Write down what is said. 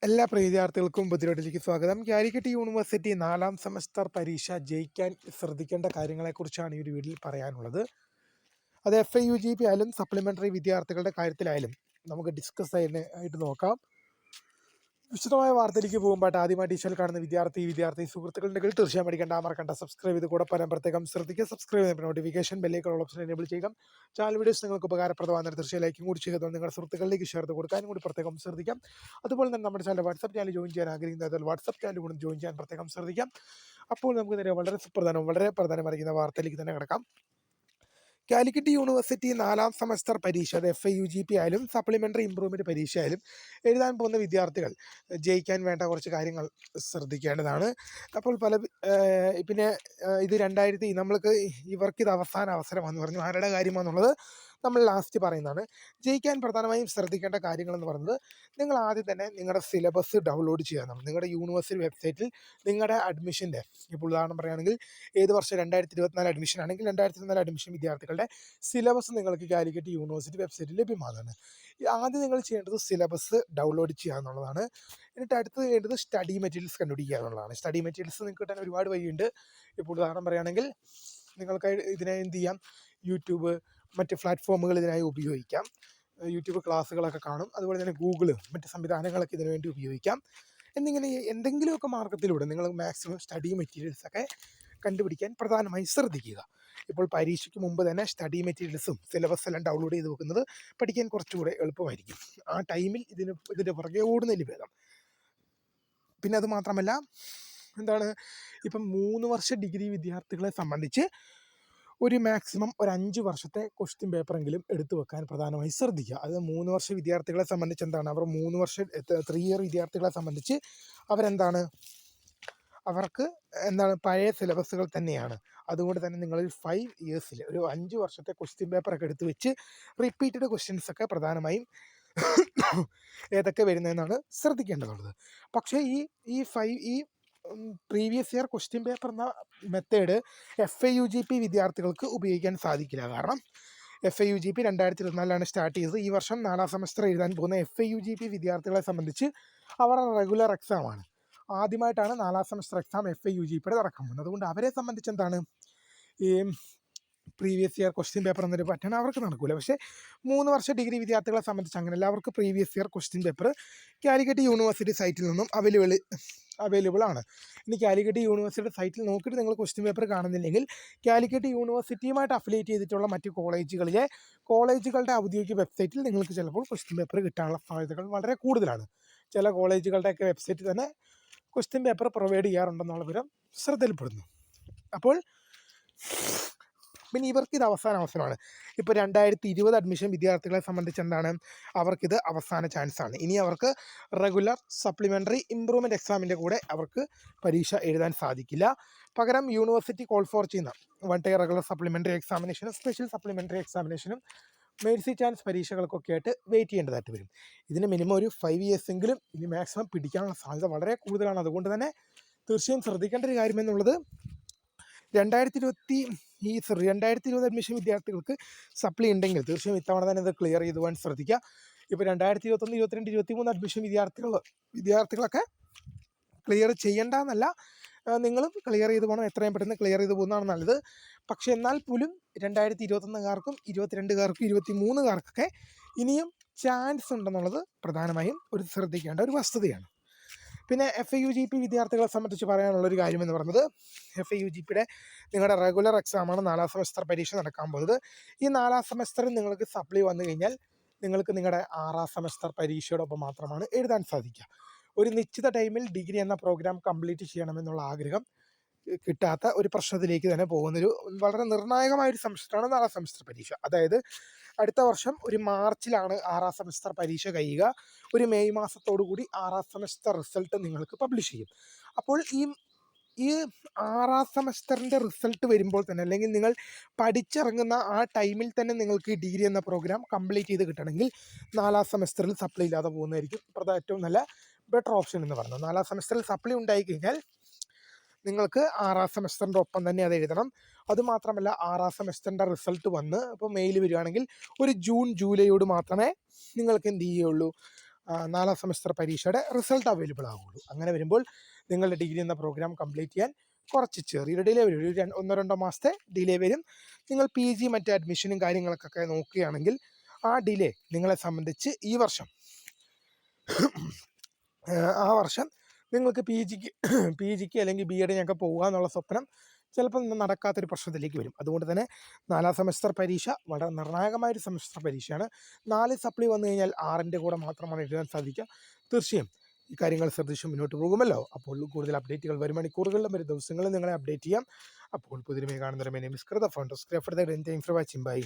എല്ലാ പ്രിയ വിദ്യാർത്ഥികൾക്കും പുതിയതിലേക്ക് സ്വാഗതം. കാലിക്കറ്റ് യൂണിവേഴ്സിറ്റി 4ാം സെമസ്റ്റർ പരീക്ഷ ജയിക്കാൻ ശ്രദ്ധിക്കേണ്ട കാര്യങ്ങളെക്കുറിച്ചാണ് ഈ ഒരു വീഡിയോയിൽ പറയാനുള്ളത്. അത് FIUGP ആയാലും സപ്ലിമെൻ്ററി വിദ്യാർത്ഥികളുടെ കാര്യത്തിലായാലും നമുക്ക് ഡിസ്കസ് ആയിട്ട് നോക്കാം. വിശദമായ വാർത്തയിലേക്ക് പോകുമ്പോൾ ആദ്യമായി ചാനൽ കാണുന്ന വിദ്യാർത്ഥി സുഹൃത്തുക്കളുണ്ടെങ്കിൽ തീർച്ചയായും പഠിക്കേണ്ട മറക്കണ്ട സബ്സ്ക്രൈബ് ചെയ്ത് കൂടെ പറയാൻ പ്രത്യേകം ശ്രദ്ധിക്കുക. സബ്സ്ക്രൈബ് ചെയ്യുന്ന നോട്ടിഫിക്കേഷൻ ബെല്ലേക്കുള്ള ഓപ്ഷൻ എനേബിൾ ചെയ്യുക. ചാനൽ വീഡിയോസ് നിങ്ങൾക്ക് ഉപകാരപ്രദമാകുന്ന തീർച്ചയായും ലൈക്കും കൂടി ചെയ്യുക. നിങ്ങളുടെ സുഹൃത്തുക്കളിലേക്ക് ഷെയർ ചെയ്ത് കൊടുക്കാനും കൂടി പ്രത്യേകം ശ്രദ്ധിക്കാം. അതുപോലെ തന്നെ നമ്മുടെ ചാനൽ വാട്സ്ആപ്പ് ചാനൽ ജോയിൻ ചെയ്യാൻ ആഗ്രഹിക്കുന്നത് വാട്സ്ആപ്പ് ചാനൽ കൂടി ജോയിൻ ചെയ്യാൻ പ്രത്യേകം ശ്രദ്ധിക്കാം. അപ്പോൾ നമുക്ക് നേരെ വളരെ പ്രധാനമറിയുന്ന വാർത്തയിലേക്ക് തന്നെ കിടക്കാം. കാലിക്കറ്റ് യൂണിവേഴ്സിറ്റി 4ാം സെമസ്റ്റർ പരീക്ഷ, അത് FIUGP ആയാലും സപ്ലിമെൻ്ററി ഇംപ്രൂവ്മെൻറ്റ് പരീക്ഷ ആയാലും എഴുതാൻ പോകുന്ന വിദ്യാർത്ഥികൾ ജയിക്കാൻ വേണ്ട കുറച്ച് കാര്യങ്ങൾ ശ്രദ്ധിക്കേണ്ടതാണ്. അപ്പോൾ ഇത് ഇവർക്ക് അവസാന അവസരമാണെന്ന് പറഞ്ഞു. ആരുടെ കാര്യമാണെന്നുള്ളത് നമ്മൾ ലാസ്റ്റ് പറയുന്നതാണ്. ജയിക്കാൻ പ്രധാനമായും ശ്രദ്ധിക്കേണ്ട കാര്യങ്ങളെന്ന് പറയുന്നത്, നിങ്ങൾ ആദ്യം തന്നെ നിങ്ങളുടെ സിലബസ് ഡൗൺലോഡ് ചെയ്യാനാണ്. നിങ്ങളുടെ യൂണിവേഴ്സിറ്റി വെബ്സൈറ്റിൽ നിങ്ങളുടെ അഡ്മിഷൻ്റെ, ഇപ്പോൾ ഉദാഹരണം പറയുകയാണെങ്കിൽ ഏത് വർഷം 2024 അഡ്മിഷൻ ആണെങ്കിൽ 2024 അഡ്മിഷൻ വിദ്യാർത്ഥികളുടെ സിലബസ് നിങ്ങൾക്ക് കാലിക്കറ്റ് യൂണിവേഴ്സിറ്റി വെബ്സൈറ്റിൽ ലഭ്യമാകുന്നതാണ്. ആദ്യം നിങ്ങൾ ചെയ്യേണ്ടത് സിലബസ് ഡൗൺലോഡ് ചെയ്യുക എന്നുള്ളതാണ്. എന്നിട്ട് അടുത്ത് ചെയ്യേണ്ടത് സ്റ്റഡി മെറ്റീരിയൽസ് കണ്ടുപിടിക്കുക എന്നുള്ളതാണ്. സ്റ്റഡി മെറ്റീരിയൽസ് നിങ്ങൾക്ക് കിട്ടാൻ ഒരുപാട് വഴിയുണ്ട്. ഇപ്പോൾ ഉദാഹരണം പറയുകയാണെങ്കിൽ നിങ്ങൾക്ക് ഇതിനെ എന്ത് ചെയ്യാം, യൂട്യൂബ്, മറ്റ് പ്ലാറ്റ്ഫോമുകൾ ഇതിനായി ഉപയോഗിക്കാം. യൂട്യൂബ് ക്ലാസ്സുകളൊക്കെ കാണും. അതുപോലെ തന്നെ ഗൂഗിള്, മറ്റ് സംവിധാനങ്ങളൊക്കെ ഇതിനു വേണ്ടി ഉപയോഗിക്കാം. എന്നിങ്ങനെ എന്തെങ്കിലുമൊക്കെ മാർഗത്തിലൂടെ നിങ്ങൾ മാക്സിമം സ്റ്റഡി മെറ്റീരിയൽസൊക്കെ കണ്ടുപിടിക്കാൻ പ്രധാനമായി ശ്രദ്ധിക്കുക. ഇപ്പോൾ പരീക്ഷയ്ക്ക് മുമ്പ് തന്നെ സ്റ്റഡി മെറ്റീരിയൽസും സിലബസ് എല്ലാം ഡൗൺലോഡ് ചെയ്ത് വെക്കുന്നത് പഠിക്കാൻ കുറച്ചുകൂടെ എളുപ്പമായിരിക്കും. ആ ടൈമിൽ ഇതിൻ്റെ പുറകെ ഓടുന്നതിന് ഭേദം. പിന്നെ അത് മാത്രമല്ല, ഇപ്പം 3 വർഷ ഡിഗ്രി വിദ്യാർത്ഥികളെ സംബന്ധിച്ച് ഒരു മാക്സിമം ഒരു 5 വർഷത്തെ ക്വസ്റ്റ്യൻ പേപ്പറെങ്കിലും എടുത്തു വെക്കാൻ പ്രധാനമായി ശ്രദ്ധിക്കുക. അത് 3 വർഷ വിദ്യാർത്ഥികളെ സംബന്ധിച്ച് അവർ 3 വർഷം 3 ഇയർ വിദ്യാർത്ഥികളെ സംബന്ധിച്ച് അവർക്ക് പഴയ സിലബസുകൾ തന്നെയാണ്. അതുകൊണ്ട് തന്നെ നിങ്ങൾ 5 ഇയേഴ്സിൽ ഒരു 5 വർഷത്തെ ക്വസ്റ്റ്യൻ പേപ്പറൊക്കെ എടുത്ത് വെച്ച് റിപ്പീറ്റഡ് ക്വസ്റ്റ്യൻസൊക്കെ പ്രധാനമായും ഏതൊക്കെ വരുന്നതെന്നാണ് ശ്രദ്ധിക്കേണ്ടതുള്ളത്. പക്ഷേ ഈ പ്രീവിയസ് ഇയർ ക്വസ്റ്റ്യൻ പേപ്പർ എന്ന മെത്തേഡ് FIUGP വിദ്യാർത്ഥികൾക്ക് ഉപയോഗിക്കാൻ സാധിക്കില്ല. കാരണം FIUGP 2024 സ്റ്റാർട്ട് ചെയ്തത്. ഈ വർഷം 4ാം സെമസ്റ്റർ എഴുതാൻ പോകുന്ന FIUGP വിദ്യാർത്ഥികളെ സംബന്ധിച്ച് അവരുടെ റെഗുലർ എക്സാമാണ്. ആദ്യമായിട്ടാണ് 4ാം സെമസ്റ്റർ എക്സാം FIUGPയുടെ നടക്കാൻ പോകുന്നത്. അതുകൊണ്ട് അവരെ സംബന്ധിച്ച് ഈ പ്രീവിയസ് ഇയർ ക്വസ്റ്റ്യൻ പേപ്പർ എന്നൊരു പാറ്റേൺ അവർക്ക് നടക്കില്ല. പക്ഷേ 3 വർഷ ഡിഗ്രി വിദ്യാർത്ഥികളെ സംബന്ധിച്ച് അങ്ങനെയല്ല. അവർക്ക് previous year question paper Calicut university സൈറ്റിൽ നിന്നും അവൈലബിൾ ആണ്. ഇനി കാലിക്കറ്റ് യൂണിവേഴ്സിറ്റി സൈറ്റിൽ നോക്കിയിട്ട് നിങ്ങൾ ക്വസ്റ്റ്യൻ പേപ്പർ കാണുന്നില്ലെങ്കിൽ കാലിക്കറ്റ് യൂണിവേഴ്സിറ്റിയുമായിട്ട് അഫിലിയേറ്റ് ചെയ്തിട്ടുള്ള മറ്റ് കോളേജുകളുടെ ഔദ്യോഗിക വെബ്സൈറ്റിൽ നിങ്ങൾക്ക് ചിലപ്പോൾ ക്വസ്റ്റ്യൻ പേപ്പർ കിട്ടാനുള്ള സാധ്യതകൾ വളരെ കൂടുതലാണ്. ചില കോളേജുകളുടെയൊക്കെ വെബ്സൈറ്റിൽ തന്നെ ക്വസ്റ്റ്യൻ പേപ്പർ പ്രൊവൈഡ് ചെയ്യാറുണ്ടെന്നുള്ള വിവരം ശ്രദ്ധയിൽപ്പെടുന്നു. അപ്പോൾ പിന്നെ ഇവർക്ക് ഇത് അവസാന അവസരമാണ്. ഇപ്പോൾ 2020 അഡ്മിഷൻ വിദ്യാർത്ഥികളെ സംബന്ധിച്ച് അവർക്കിത് അവസാന ചാൻസാണ്. ഇനി അവർക്ക് റെഗുലർ സപ്ലിമെൻ്ററി ഇംപ്രൂവ്മെൻറ്റ് എക്സാമിൻ്റെ കൂടെ അവർക്ക് പരീക്ഷ എഴുതാൻ സാധിക്കില്ല. പകരം യൂണിവേഴ്സിറ്റി കോൾ ഫോർ ചെയ്യുന്ന 1 ടൈർ റെഗുലർ സപ്ലിമെൻ്ററി എക്സാമിനേഷനും സ്പെഷ്യൽ സപ്ലിമെൻ്ററി എക്സാമിനേഷനും മേഴ്സി ചാൻസ് പരീക്ഷകൾക്കൊക്കെ ആയിട്ട് വെയിറ്റ് ചെയ്യേണ്ടതായിട്ട് വരും. ഇതിന് മിനിമം ഒരു 5 ഇയേഴ്സെങ്കിലും ഇനി മാക്സിമം പിടിക്കാനുള്ള സാധ്യത വളരെ കൂടുതലാണ്. അതുകൊണ്ട് തന്നെ തീർച്ചയായും ശ്രദ്ധിക്കേണ്ട ഒരു കാര്യമെന്നുള്ളത്, 2020 അഡ്മിഷൻ വിദ്യാർത്ഥികൾക്ക് സപ്ലി ഉണ്ടെങ്കിൽ തീർച്ചയായും ഇത്തവണ തന്നെ ഇത് ക്ലിയർ ചെയ്ത് പോകാൻ ശ്രദ്ധിക്കുക. ഇപ്പോൾ 2021, 22, 23 അഡ്മിഷൻ വിദ്യാർത്ഥികളൊക്കെ ക്ലിയർ ചെയ്യേണ്ടെന്നല്ല, നിങ്ങളും ക്ലിയർ ചെയ്ത് പോകണം. എത്രയും പെട്ടെന്ന് ക്ലിയർ ചെയ്ത് പോകുന്നതാണ് നല്ലത്. പക്ഷെ എന്നാൽ പോലും 2021-കാർക്കും 22-കാർക്കും 23-കാർക്കൊക്കെ ഇനിയും ചാൻസ് ഉണ്ടെന്നുള്ളത് പ്രധാനമായും ശ്രദ്ധിക്കേണ്ട ഒരു വസ്തുതയാണ്. പിന്നെ FIUGP വിദ്യാർത്ഥികളെ സംബന്ധിച്ച് പറയാനുള്ളൊരു കാര്യമെന്ന് പറയുന്നത്, FIUGPയുടെ നിങ്ങളുടെ റെഗുലർ എക്സാമാണ് 4ാം സെമസ്റ്റർ പരീക്ഷ നടക്കാൻ പോകുന്നത്. ഈ 4ാം സെമസ്റ്ററിൽ നിങ്ങൾക്ക് സപ്ലി വന്നു കഴിഞ്ഞാൽ നിങ്ങൾക്ക് നിങ്ങളുടെ 6ാം സെമസ്റ്റർ പരീക്ഷയോടൊപ്പം മാത്രമാണ് എഴുതാൻ സാധിക്കുക. ഒരു നിശ്ചിത ടൈമിൽ ഡിഗ്രി എന്ന പ്രോഗ്രാം കംപ്ലീറ്റ് ചെയ്യണമെന്നുള്ള ആഗ്രഹം കിട്ടാത്ത ഒരു പ്രശ്നത്തിലേക്ക് തന്നെ പോകുന്നൊരു വളരെ നിർണായകമായൊരു സെമസ്റ്ററാണ് 4ാം സെമസ്റ്റർ പരീക്ഷ. അതായത് അടുത്ത വർഷം ഒരു മാർച്ചിലാണ് 6ാം സെമസ്റ്റർ പരീക്ഷ കഴിയുക. ഒരു മെയ് മാസത്തോടു കൂടി 6ാം സെമസ്റ്റർ റിസൾട്ട് നിങ്ങൾക്ക് പബ്ലിഷ് ചെയ്യും. അപ്പോൾ ഈ 6ാം സെമസ്റ്ററിൻ്റെ റിസൾട്ട് വരുമ്പോൾ തന്നെ, അല്ലെങ്കിൽ നിങ്ങൾ പഠിച്ചിറങ്ങുന്ന ആ ടൈമിൽ തന്നെ നിങ്ങൾക്ക് ഈ ഡിഗ്രി എന്ന പ്രോഗ്രാം കംപ്ലീറ്റ് ചെയ്ത് കിട്ടണമെങ്കിൽ 4ാം സെമസ്റ്ററിൽ സപ്ലി ഇല്ലാതെ പോകുന്നതായിരിക്കും ഏറ്റവും നല്ല ബെറ്റർ ഓപ്ഷൻ എന്ന് പറയുന്നത്. 4ാം സെമസ്റ്ററിൽ സപ്ലി ഉണ്ടായിക്കഴിഞ്ഞാൽ നിങ്ങൾക്ക് 6ാം സെമസ്റ്ററിൻ്റെ ഒപ്പം തന്നെ അത് എഴുതണം. അതുമാത്രമല്ല 6ാം സെമസ്റ്ററിൻ്റെ റിസൾട്ട് വന്ന് ഇപ്പോൾ മെയിൽ വരികയാണെങ്കിൽ ഒരു ജൂൺ ജൂലൈയോട് മാത്രമേ നിങ്ങൾക്ക് എന്ത് ചെയ്യുകയുള്ളൂ, നാലാം സെമസ്റ്റർ പരീക്ഷയുടെ റിസൾട്ട് അവൈലബിൾ ആവുകയുള്ളൂ. അങ്ങനെ വരുമ്പോൾ നിങ്ങളുടെ ഡിഗ്രി എന്ന പ്രോഗ്രാം കംപ്ലീറ്റ് ചെയ്യാൻ കുറച്ച് ചെറിയൊരു ഡിലേ വരും. ഒരു 1-2 മാസത്തെ ഡിലേ വരും. നിങ്ങൾ PG മറ്റ് അഡ്മിഷനും കാര്യങ്ങൾക്കൊക്കെ നോക്കുകയാണെങ്കിൽ ആ ഡിലേ നിങ്ങളെ സംബന്ധിച്ച് ഈ വർഷം ആ വർഷം നിങ്ങൾക്ക് PGക്ക് അല്ലെങ്കിൽ BEdനൊക്കെ പോകുക എന്നുള്ള സ്വപ്നം ചിലപ്പോൾ നടക്കാത്തൊരു പ്രശ്നത്തിലേക്ക് വരും. അതുകൊണ്ട് തന്നെ 4ാം സെമസ്റ്റർ പരീക്ഷ വളരെ നിർണായകമായൊരു സെമസ്റ്റർ പരീക്ഷയാണ്. 4 സപ്ലി വന്നു കഴിഞ്ഞാൽ 6ൻ്റെ കൂടെ മാത്രമാണ് എഴുതാൻ സാധിക്കുക. തീർച്ചയായും ഈ കാര്യങ്ങൾ ശ്രദ്ധിച്ച് മുന്നോട്ട് പോകുമല്ലോ. അപ്പോൾ കൂടുതൽ അപ്ഡേറ്റുകൾ വരും മണിക്കൂറുകളിലും വരും ദിവസങ്ങളിൽ നിങ്ങളെ അപ്ഡേറ്റ് ചെയ്യാം. അപ്പോൾ പുതിയ കാണുന്നവരെ നെയിം ഇസ് കൃത ഫോൺ for the time for watching by.